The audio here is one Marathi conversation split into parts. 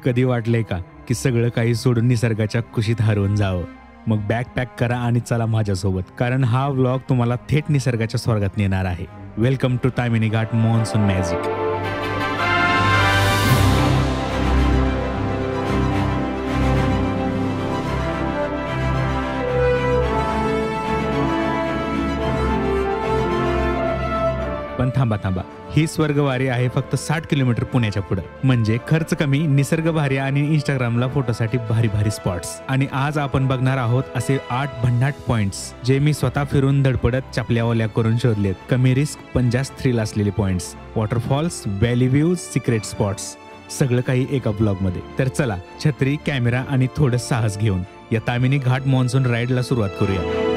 कधी वाटलंय का की सगळं काही सोडून निसर्गाच्या कुशीत हरवून जावं? मग बॅग पॅक करा आणि चला माझ्यासोबत, कारण हा व्लॉग तुम्हाला थेट निसर्गाच्या स्वर्गात नेणार आहे. Welcome to Tamini Ghat monsoon magic. पण थांबा, ही स्वर्गवारी आहे फक्त 60 किलोमीटर पुण्याच्या पुढे. म्हणजे खर्च कमी, निसर्ग भारी आणि इंस्टाग्रामला फोटोसाठी भारी भारी स्पॉट्स. आणि आज आपण बघणार आहोत असे 8 भन्नाट पॉइंट्स जे मी स्वतः फिरून धडपडत चपल्या ओल्या करून शोधलेत. कमी रिस्क पण जास्त थ्रिल असलेले points, waterfalls, valley views, secret spots, सगळं काही एका ब्लॉग मध्ये. तर चला छत्री, कॅमेरा आणि थोडं साहस घेऊन या तामिनी घाट मॉन्सून राईडला सुरुवात करूया.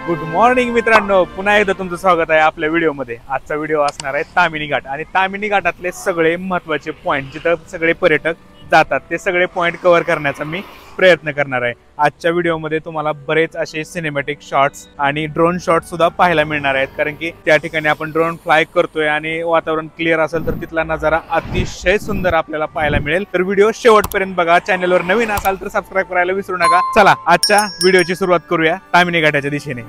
गुड मॉर्निंग मित्रांनो, पुन्हा एकदा तुमचं स्वागत आहे आपल्या व्हिडिओमध्ये. आजचा व्हिडिओ असणार आहे तामिनी घाट आणि तामिनी घाटातले सगळे महत्त्वाचे पॉईंट जिथं सगळे पर्यटक जातात ते सगळे पॉईंट कव्हर करण्याचा मी प्रयत्न करणार आहे. आजच्या व्हिडिओमध्ये तुम्हाला बरेच असे सिनेमॅटिक शॉट्स आणि ड्रोन शॉट सुद्धा पाहायला मिळणार आहेत, कारण की त्या ठिकाणी आपण ड्रोन फ्लाय करतोय आणि वातावरण क्लिअर असेल तर तिथला नजारा अतिशय सुंदर आपल्याला पाहायला मिळेल. तर व्हिडिओ शेवटपर्यंत बघा. चॅनलवर नवीन असाल तर सबस्क्राईब करायला विसरू नका. चला आजच्या व्हिडिओची सुरुवात करूया तामिनी घाटाच्या दिशेने.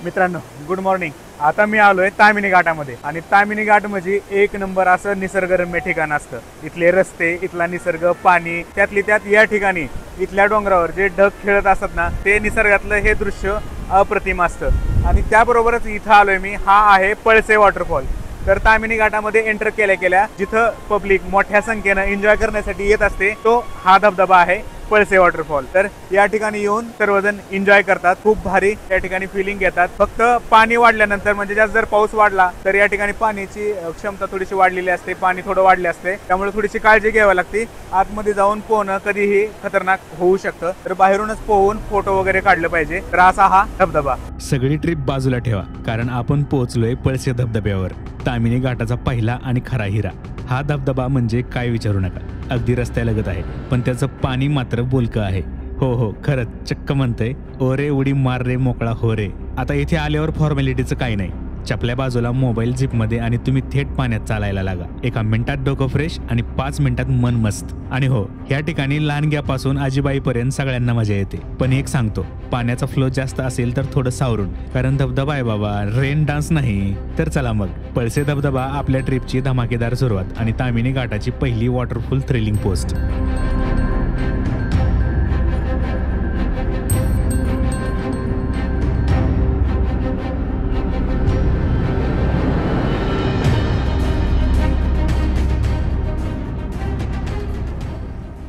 मित्रांनो गुड मॉर्निंग. आता मी आलोय तामिनी घाटामध्ये आणि तामिनी घाट म्हणजे एक नंबर असं निसर्गरम्य ठिकाण असतं. इथले रस्ते, इथला निसर्ग, पाणी, त्यातली त्यात या ठिकाणी इथल्या डोंगरावर जे ढग खेळत असतात ना, ते निसर्गातलं हे दृश्य अप्रतिम असतं. आणि त्याबरोबरच इथं आलोय मी. हा आहे पळसे वॉटरफॉल. तर तामिनी घाटामध्ये एंटर केल्या जिथं पब्लिक मोठ्या संख्येनं एन्जॉय करण्यासाठी येत असते तो हा धबधबा आहे पळसे वॉटरफॉल. तर या ठिकाणी येऊन सर्वजण एन्जॉय करतात. खूप भारी या ठिकाणी फिलिंग घेतात. फक्त पाणी वाढल्यानंतर म्हणजे जास्त जर पाऊस वाढला तर या ठिकाणी पाण्याची क्षमता थोडीशी वाढलेली असते, पाणी थोडं वाढले असते, त्यामुळे थोडीशी काळजी घ्यावी लागते. आतमध्ये जाऊन पोहणं कधीही खतरनाक होऊ शकतं, तर बाहेरूनच पोहून फोटो वगैरे काढलं पाहिजे. तर असा हा धबधबा. सगळी ट्रिप बाजूला ठेवा, कारण आपण पोहोचलोय पळसे धबधब्यावर, तामिनी घाटाचा पहिला आणि खरा हिरा. हा धबधबा म्हणजे काय विचारू नका, अगदी रस्त्यालगत आहे, पण त्याचं पाणी मात्र बोलकं आहे. हो खरंच चक्क म्हणतंय, ओरे उडी मार रे मोकळा हो रे. आता इथे आल्यावर फॉर्मॅलिटीचं काही नाही. चपल्या बाजूला, मोबाईल झिपमध्ये आणि तुम्ही थेट पाण्यात चालायला लागा. 1 मिनिटात डोकं फ्रेश आणि 5 मिनिटात मन मस्त. आणि हो, या ठिकाणी लहानग्यापासून आजीबाईपर्यंत सगळ्यांना मजा येते. पण एक सांगतो, पाण्याचा फ्लो जास्त असेल तर थोडं सावरून, कारण धबधबा आहे बाबा, रेन डान्स नाही. तर चला मग, पळसे धबधबा आपल्या ट्रिपची धमाकेदार सुरुवात आणि तामिनी घाटाची पहिली वॉटरफुल थ्रिलिंग पोस्ट.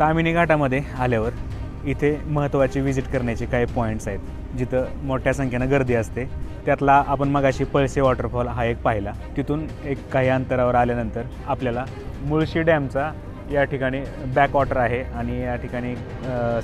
तामिनी घाटामध्ये आल्यावर इथे महत्त्वाची व्हिजिट करण्याचे काही पॉईंट्स आहेत जिथं मोठ्या संख्येनं गर्दी असते. त्यातला आपण मगाशी पळसे वॉटरफॉल हा एक पाहिला. तिथून एक काही अंतरावर आल्यानंतर आपल्याला मुळशी डॅमचा या ठिकाणी बॅकवॉटर आहे आणि या ठिकाणी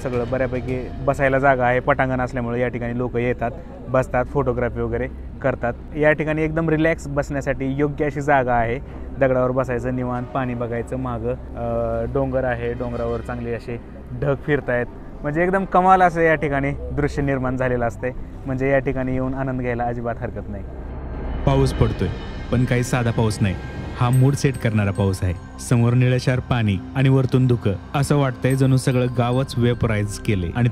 सगळं बऱ्यापैकी बसायला जागा आहे. पटांगण असल्यामुळे या ठिकाणी लोक येतात, बसतात, फोटोग्राफी वगैरे करतात. या ठिकाणी एकदम रिलॅक्स बसण्यासाठी योग्य अशी जागा आहे. दगडावर बसायचं, निवांत पाणी बघायचं, मागं डोंगर आहे, डोंगरावर चांगले असे ढग फिरतायत. म्हणजे एकदम कमाल असं या ठिकाणी दृश्य निर्माण झालेलं असते. म्हणजे या ठिकाणी येऊन आनंद घ्यायला अजिबात हरकत नाही. पाऊस पडतोय, पण काही साधा पाऊस नाही. हा मूड सेट करणारा पाऊस आहे. समोर निळशार पाणी आणि वरतून धुकं, असं वाटतंय जणू सगळं गावच वेपराईज केले. आणि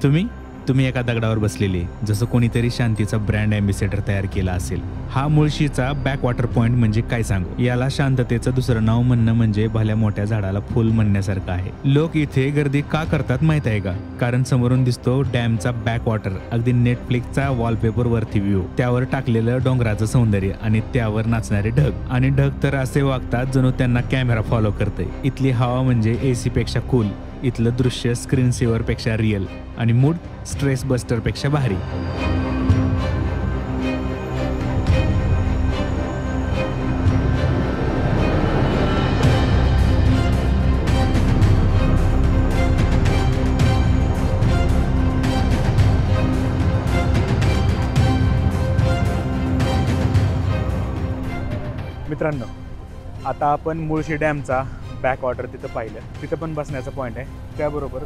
तुम्ही एका दगडावर बसलेले, जसं कोणीतरी शांतीचा ब्रँड अँबॅसेडर तयार केला असेल. हा मुळशीचा बॅकवॉटर पॉइंट म्हणजे काय सांगू, याला शांततेचं दुसरं नाव म्हणणं म्हणजे भल्या मोठ्या झाडाला फुल म्हणण्यासारखं आहे. लोक इथे गर्दी का करतात माहित आहे का? कारण समोरून दिसतो डॅमचा बॅकवॉटर, अगदी नेटफ्लिक्सचा वॉलपेपर वरती व्ह्यू, त्यावर टाकलेलं डोंगराचं सौंदर्य आणि त्यावर नाचणारे ढग. आणि ढग तर असे वागतात जणू त्यांना कॅमेरा फॉलो करते. इथली हवा म्हणजे AC पेक्षा कूल, इथलं दृश्य स्क्रीन सेव्हर पेक्षा रिअल आणि मूड स्ट्रेस बस्टर पेक्षा भारी. मित्रांनो, आता आपण मुळशी डॅमचा बॅक वॉटर तिथं पाहिलं, तिथं पण बसण्याचा पॉईंट आहे. त्याबरोबर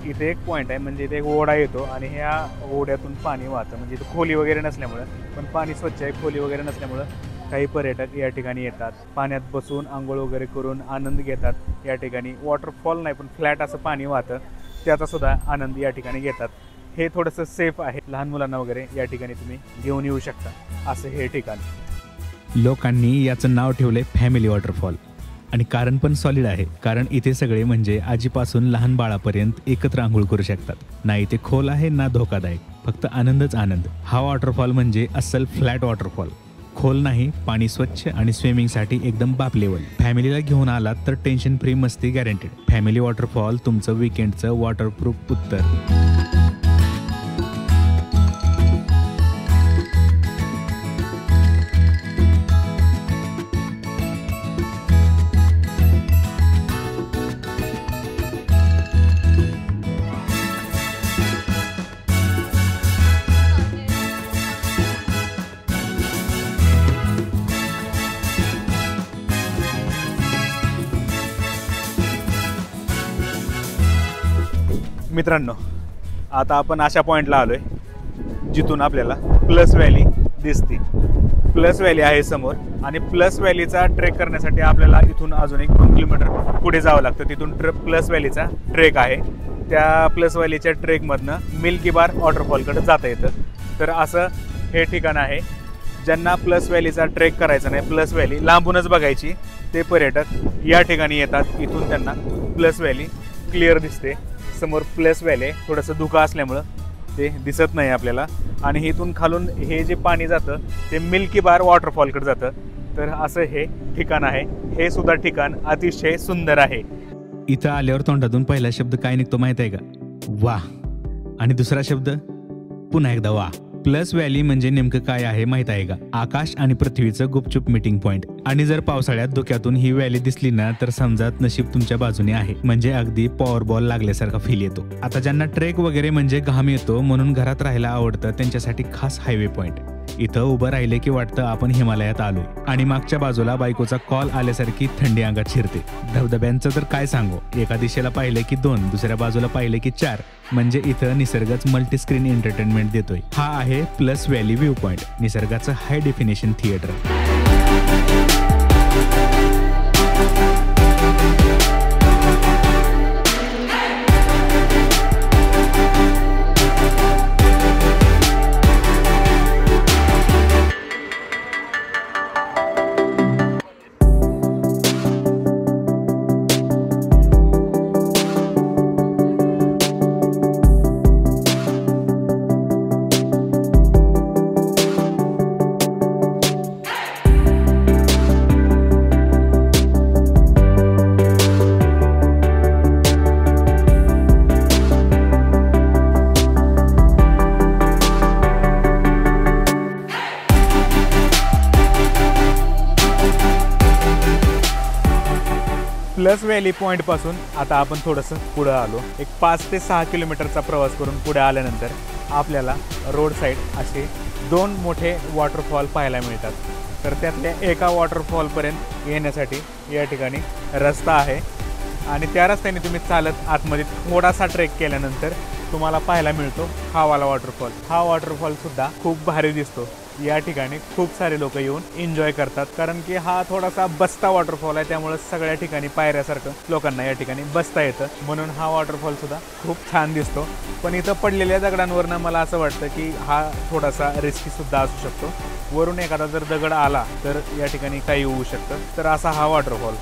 इथे एक पॉईंट आहे, म्हणजे इथे एक ओढा येतो आणि ह्या ओढ्यातून पाणी वाहतं. म्हणजे इथं खोली वगैरे नसल्यामुळं, पण पाणी स्वच्छ आहे, खोली वगैरे नसल्यामुळं काही पर्यटक या ठिकाणी येतात, पाण्यात बसून आंघोळ वगैरे करून आनंद घेतात. या ठिकाणी वॉटरफॉल नाही पण फ्लॅट असं पाणी वाहतं, त्याचा सुद्धा आनंद या ठिकाणी घेतात. हे थोडंसं सेफ आहे, लहान मुलांना वगैरे या ठिकाणी तुम्ही घेऊन येऊ शकता असं हे ठिकाण. लोकांनी याचं नाव ठेवलंय फॅमिली वॉटरफॉल आणि कारण पण सॉलिड आहे. कारण इथे सगळे म्हणजे आजीपासून लहान बाळापर्यंत एकत्र आंघोळ करू शकतात. ना इथे खोल आहे ना धोकादायक, फक्त आनंदच आनंद. हा वॉटरफॉल म्हणजे अस्सल फ्लॅट वॉटरफॉल. खोल नाही, पाणी स्वच्छ आणि स्विमिंगसाठी एकदम बाप लेवल. फॅमिलीला घेऊन आलात तर टेन्शन फ्री मस्ती गॅरंटेड. फॅमिली वॉटरफॉल तुमचं विकेंडचं वॉटरप्रूफ उत्तर. मित्रांनो, आता आपण अशा पॉईंटला आलोय जिथून आपल्याला प्लस व्हॅली दिसते. प्लस व्हॅली आहे समोर आणि प्लस व्हॅलीचा ट्रेक करण्यासाठी आपल्याला इथून अजून 1-2 किलोमीटर पुढे जावं लागतं. तिथून प्लस व्हॅलीचा ट्रेक आहे. त्या प्लस व्हॅलीच्या ट्रेकमधनं मिल्की बार वॉटरफॉलकडे जाता येतं. तर असं हे ठिकाण आहे. ज्यांना प्लस व्हॅलीचा ट्रेक करायचा नाही, प्लस व्हॅली लांबूनच बघायची, ते पर्यटक या ठिकाणी येतात. इथून त्यांना प्लस व्हॅली क्लिअर दिसते. समोर प्लस व्हॅली आहे, थोडंसं धुकं असल्यामुळं ते दिसत नाही आपल्याला. आणि इथून खालून हे जे पाणी जातं ते मिल्की बार वॉटरफॉलकडे जातं. तर असं हे ठिकाण आहे. हे सुद्धा ठिकाण अतिशय सुंदर आहे. इथं आल्यावर तोंडातून पहिला शब्द काय निघतो माहित आहे का? वा. आणि दुसरा शब्द पुन्हा एकदा वा. प्लस व्हॅली म्हणजे नेमकं काय आहे माहित आहे का? आकाश आणि पृथ्वीचं गुपचूप मीटिंग पॉइंट. आणि जर पावसाळ्यात धुक्यातून ही व्हॅली दिसली ना तर समजा नशीब तुमच्या बाजूने आहे. म्हणजे अगदी पॉवर बॉल लागल्यासारखा फील येतो. आता ज्यांना ट्रेक वगैरे म्हणजे घाम येतो म्हणून घरात राहायला आवडतं त्यांच्यासाठी खास हायवे पॉइंट. इथं उभं राहिले की वाटतं आपण हिमालयात आलोय. आणि मागच्या बाजूला बायकोचा कॉल आल्यासारखी थंडी अंगात शिरते. धबधब्यांचं तर काय सांगू, एका दिशेला पाहिलं की 2, दुसऱ्या बाजूला पाहिलं की 4. म्हणजे इथं निसर्गच मल्टी स्क्रीन एंटरटेनमेंट देतोय. हा आहे प्लस व्हॅली व्ह्यू पॉइंट, निसर्गाचं high definition theatre. Plus valley point पासून आता आपण थोडंसं पुढं आलो. एक 5 ते 6 किलोमीटरचा प्रवास करून पुढे आल्यानंतर आपल्याला रोड साईड असे 2 मोठे वॉटरफॉल पाहायला मिळतात. तर त्यातल्या एका वॉटरफॉलपर्यंत येण्यासाठी या ठिकाणी रस्ता आहे आणि त्या रस्त्याने तुम्ही चालत आतमध्ये थोडासा ट्रेक केल्यानंतर तुम्हाला पाहायला मिळतो हा वाला वॉटरफॉल. हा वॉटरफॉल सुद्धा खूप भारी दिसतो. या ठिकाणी खूप सारे लोक येऊन एन्जॉय करतात, कारण की हा थोडासा बसता वॉटरफॉल आहे, त्यामुळे सगळ्या ठिकाणी पायऱ्यासारखं लोकांना या ठिकाणी बसता येतं. म्हणून हा वॉटरफॉल सुद्धा खूप छान दिसतो. पण इथं पडलेल्या दगडांवरनं मला असं वाटतं की हा थोडासा रिस्की सुद्धा असू शकतो. वरून एखादा जर दगड आला तर या ठिकाणी काही होऊ शकतं. तर असा हा वॉटरफॉल.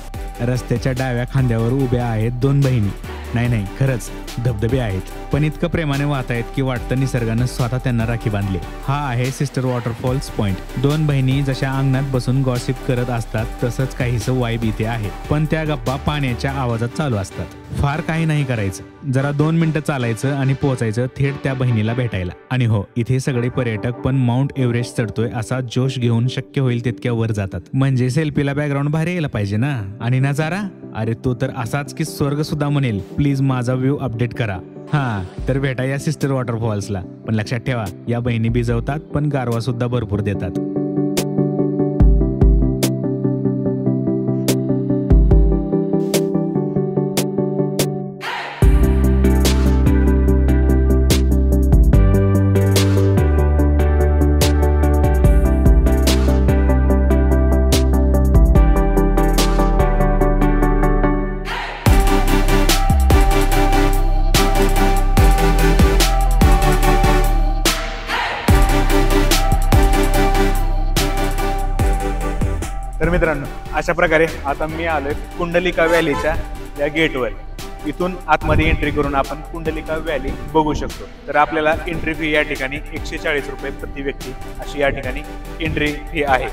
रस्त्याच्या डाव्या खांद्यावर उभ्या आहेत 2 बहिणी. नाही खरंच धबधबे आहेत, पण इतकं प्रेमाने वाहत आहेत की वाटतं निसर्गानं स्वतः त्यांना राखी बांधली. हा आहे सिस्टर वॉटरफॉल्स पॉइंट. 2 बहिणी जशा अंगणात बसून गॉसिप करत असतात तसंच काहीसं वाईब इथे आहे. पण त्या गप्पा पाण्याच्या आवाजात चालू असतात. फार काही नाही करायचं, जरा 2 मिनिटं चालायचं आणि पोहोचायचं थेट त्या बहिणीला भेटायला. आणि हो, इथे सगळे पर्यटक पण माउंट एव्हरेस्ट चढतोय असा जोश घेऊन शक्य होईल तितक्या वर जातात. म्हणजे सेल्फीला बॅकग्राऊंड भारी यायला पाहिजे ना. आणि नजारा, अरे तो तर असाच की स्वर्ग सुद्धा म्हणेल प्लीज माझा व्ह्यू अपडेट करा. हा, तर भेटा या सिस्टर वॉटरफॉल्सला. पण लक्षात ठेवा, या बहिणी भिजवतात पण गारवा सुद्धा भरपूर देतात. तर मित्रांनो, अशा प्रकारे आता मी आलोय कुंडलिका व्हॅलीच्या या गेटवर. इथून आतमध्ये एंट्री करून आपण कुंडलिका व्हॅली बघू शकतो. तर आपल्याला एंट्री फी या ठिकाणी 140 रुपये प्रति व्यक्ती अशी या ठिकाणी एंट्री फी आहे.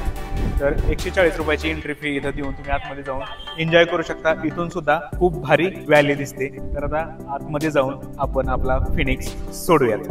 तर 140 रुपयाची एंट्री फी इथं देऊन तुम्ही आतमध्ये जाऊन एन्जॉय करू शकता. इथून सुद्धा खूप भारी व्हॅली दिसते. तर आता आतमध्ये जाऊन आपण आपला फिनिक्स सोडूयात.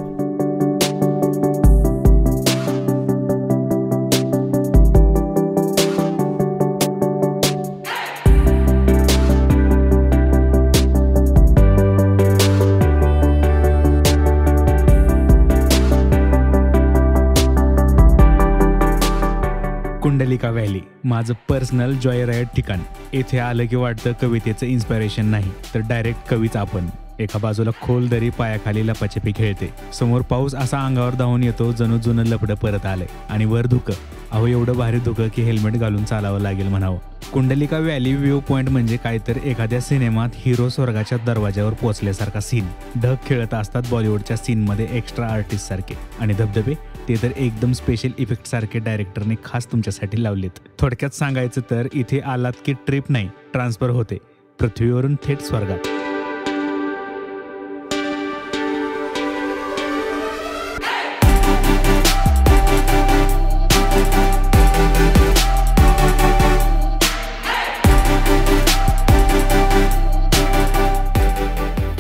कुंडलिका व्हॅली माझं पर्सनल जॉय राईड ठिकाण. येथे आलं की वाटतं कवितेचं इन्स्पिरेशन नाही तर डायरेक्ट कवीच आपण. एका बाजूला खोल दरी, पायाखाली लपाछपी खेळते, समोर पाऊस असा अंगावर धावून येतो जणू जुनं लपडं परत आलंय, आणि वर धुकं. अहो एवढं भारी धुकं की हेल्मेट घालून चालावं लागेल म्हणावं. कुंडलिका व्हॅली व्ह्यू पॉइंट म्हणजे काय तर एखाद्या सिनेमात हिरो स्वर्गाच्या दरवाजावर पोहोचल्यासारखा सीन. ढग खेळत असतात बॉलिवूडच्या सीनमध्ये एक्स्ट्रा आर्टिस्ट सारखे, आणि धबधबे ते तर एकदम स्पेशल इफेक्ट सारखे डायरेक्टरने खास तुमच्यासाठी लावलेत. थोडक्यात सांगायचं तर इथे आलात की ट्रिप नाही, ट्रान्सफर होते पृथ्वीवरून थेट स्वर्गात.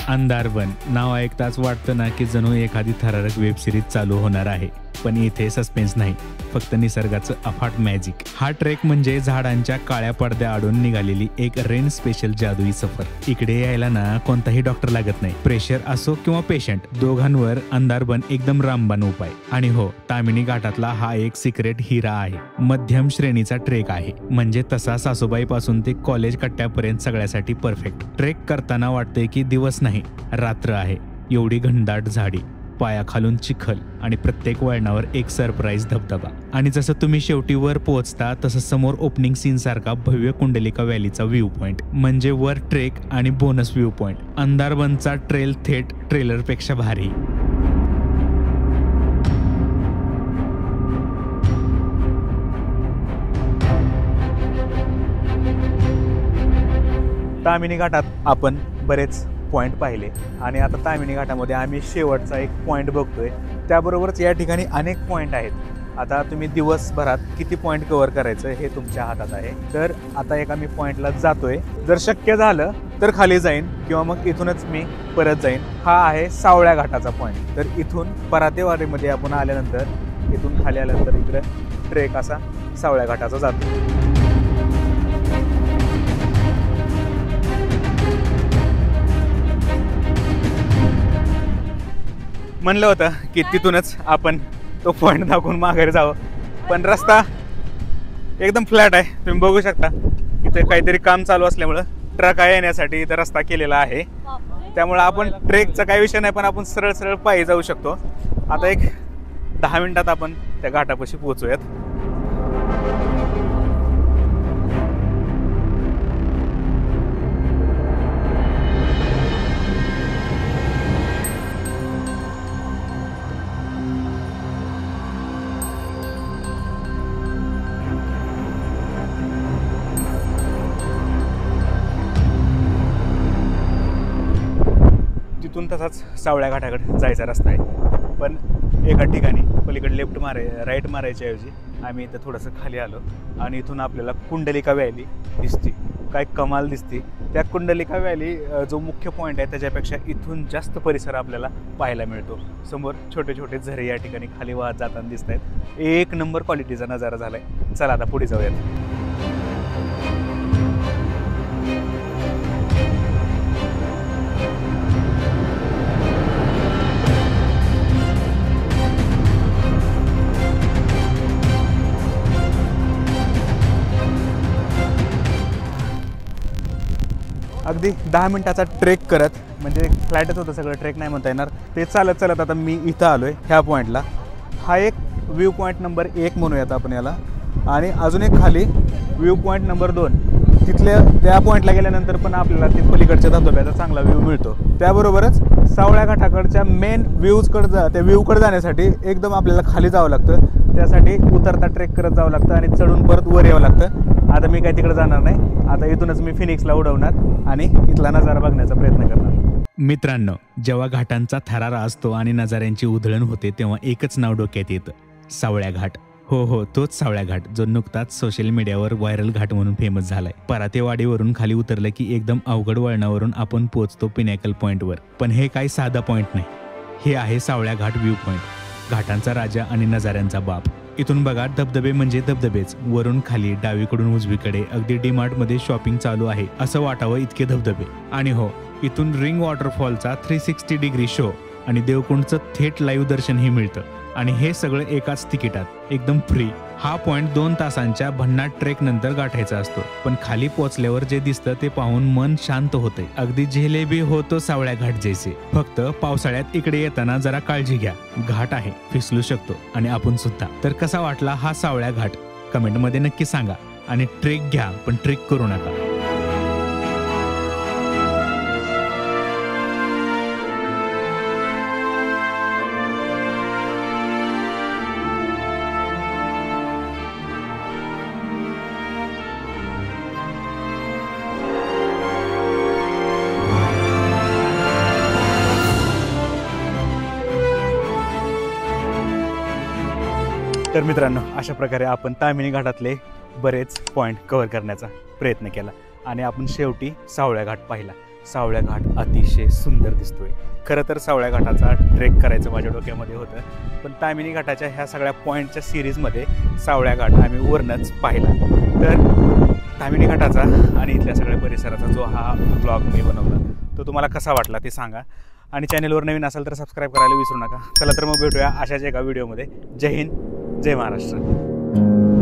अंधारवन नाव ऐकताच वाटतं ना की जणू एखादी थरारक वेब सिरीज चालू होणार आहे. पण इथे सस्पेन्स नाही, फक्त निसर्गाचं अफाट मॅजिक. हा ट्रेक म्हणजे झाडांच्या काळ्या पडद्या आडून निघालेली एक रेन स्पेशल जादुई सफर. इकडे यायला ना कोणताही डॉक्टर लागत नाही. प्रेशर असो किंवा पेशंट, दोघांवर अंधारवन एकदम रामबाण उपाय. आणि हो, तामिनी घाटातला हा एक सिक्रेट हिरा आहे. मध्यम श्रेणीचा ट्रेक आहे, म्हणजे तसा सासूबाई पासून ते कॉलेज कट्ट्यापर्यंत सगळ्यासाठी परफेक्ट. ट्रेक करताना वाटतंय की दिवस नाही रात्र आहे. एवढी घनदाट झाडी, पायाखालून चिखल, आणि प्रत्येक वळणावर एक सरप्राईज धबधबा. आणि जसं तुम्ही शेवटी वर पोहोचता तसं समोर ओपनिंग सीन सारखा भव्य कुंडलिका व्हॅलीचा व्ह्यू पॉइंट. म्हणजे वर ट्रेक आणि बोनस व्ह्यू पॉइंट. अंधारवनचा ट्रेल थेट ट्रेलर पेक्षा भारी. तामिनी घाटात आपण बरेच पॉईंट पाहिले, आणि आता तामिनी घाटामध्ये आम्ही शेवटचा एक पॉईंट बघतोय. त्याबरोबरच या ठिकाणी अनेक पॉईंट आहेत. आता तुम्ही दिवसभरात किती पॉईंट कव्हर करायचं हे तुमच्या हातात आहे. तर आता एका मी पॉईंटला जातोय. जर शक्य झालं तर खाली जाईन किंवा मग इथूनच मी परत जाईन. हा आहे सावळ्या घाटाचा पॉईंट. तर इथून परातेवाडीमध्ये आपण आल्यानंतर इथून खाली आल्यानंतर इकडे ट्रेक असा सावळ्या घाटाचा जातो. म्हणलं होतं की तिथूनच आपण तो पॉईंट दाखवून माघारी जावं, पण रस्ता एकदम फ्लॅट आहे. तुम्ही बघू शकता इथे काहीतरी काम चालू असल्यामुळं ट्रक येण्यासाठी इथं रस्ता केलेला आहे. त्यामुळं आपण ट्रेकचा काही विषय नाही, पण आपण सरळ सरळ पायी जाऊ शकतो. आता एक 10 मिनिटात आपण त्या घाटापाशी पोहोचूयात. तिथून तसाच सावळ्या घाटाकडे जायचा रस्ता आहे, पण एका ठिकाणी पलीकडे राईट मारायच्या ऐवजी आम्ही इथं थोडंसं खाली आलो, आणि इथून आपल्याला कुंडलिका व्हॅली दिसते. काय कमाल दिसते. त्या कुंडलिका व्हॅली जो मुख्य पॉईंट आहे त्याच्यापेक्षा इथून जास्त परिसर आपल्याला पाहायला मिळतो. समोर छोटे छोटे झरे या ठिकाणी खाली वाहत जाताना दिसत आहेत. एक नंबर क्वालिटीचा नजारा झालाय. चला आता पुढे जाऊयात. अगदी 10 मिनिटाचा ट्रेक करत, म्हणजे फ्लॅटच होतं सगळं, ट्रेक नाही म्हणता येणार, ते चालत चालत आता मी इथं आलो आहे ह्या पॉईंटला. हा एक व्ह्यू पॉईंट नंबर 1 म्हणूयात आपण याला. आणि अजून एक खाली व्ह्यू पॉईंट नंबर 2. तिथल्या त्या पॉईंटला गेल्यानंतर पण आपल्याला ते पलीकडच्या धबधब्याचा चांगला व्ह्यू मिळतो. त्याबरोबरच सावळ्या घाटाकडच्या मेन त्या व्ह्यूकडे जाण्यासाठी एकदम आपल्याला खाली जावं लागतं. त्यासाठी उतरता ट्रेक करत जावं लागतं आणि चढून परत वर यावं लागतं. आता मी काय तिकडे जाणार नाही. आता इथूनच मी फिनिक्सला उडवणार आणि इथला नजारा बघण्याचा प्रयत्न करणार. मित्रांनो, जेव्हा घाटांचा थरारा असतो आणि नजाऱ्यांची उधळण होते तेव्हा एकच नाव डोक्यात येतं, सावळ्या घाट. हो, तोच सावळ्या घाट जो नुकताच सोशल मीडियावर व्हायरल घाट म्हणून फेमस झालाय. परातेवाडीवरून खाली उतरलं की एकदम अवघड वळणावरून आपण पोहोचतो पिनॅकल पॉइंटवर. पण हे काही साधा पॉइंट नाही, हे आहे सावळ्या घाट व्ह्यू पॉइंट, घाटांचा राजा आणि नजाऱ्यांचा बाप. इथून बघा, धबधबे म्हणजे धबधबेच, वरून खाली, डावीकडून उजवीकडे, अगदी डीमार्ट मध्ये शॉपिंग चालू आहे असं वाटावं इतके धबधबे. आणि हो, इथून रिंग वॉटरफॉलचा 360 डिग्री शो आणि देवकुंडचं थेट लाईव्ह दर्शनही मिळतं. आणि हे सगळं एकाच तिकिटात, एकदम फ्री. हा पॉइंट 2 तासांच्या भन्नाट ट्रेक नंतर गाठायचा असतो. पण खाली पोहोचल्यावर जे दिसतं ते पाहून मन शांत होते. अगदी जिलेबी होतो सावळ्या घाट जैसे. फक्त पावसाळ्यात इकडे येताना जरा काळजी घ्या, घाट आहे, फिसलू शकतो आणि आपण सुद्धा. तर कसा वाटला हा सावळ्या घाट कमेंटमध्ये नक्की सांगा. आणि ट्रेक घ्या पण ट्रेक करू नका. तर मित्रांनो, अशा प्रकारे आपण तामिनी घाटातले बरेच पॉईंट कव्हर करण्याचा प्रयत्न केला आणि आपण शेवटी सावळ्या घाट पाहिला. सावळ्या घाट अतिशय सुंदर दिसतोय. खरं तर सावळ्या घाटाचा ट्रेक करायचं माझ्या डोक्यामध्ये होतं, पण तामिनी घाटाच्या ह्या सगळ्या पॉईंटच्या सिरीजमध्ये सावळ्या घाट आम्ही वरनंच पाहिला. तर तामिनी घाटाचा आणि इथल्या सगळ्या परिसराचा जो हा ब्लॉग मी बनवला तो तुम्हाला कसा वाटला ते सांगा. आणि चॅनलवर नवीन असाल तर सबस्क्राईब करायला विसरू नका. चला तर मग भेटूया अशाच एका व्हिडिओमध्ये. जय हिंद, जय महाराष्ट्र.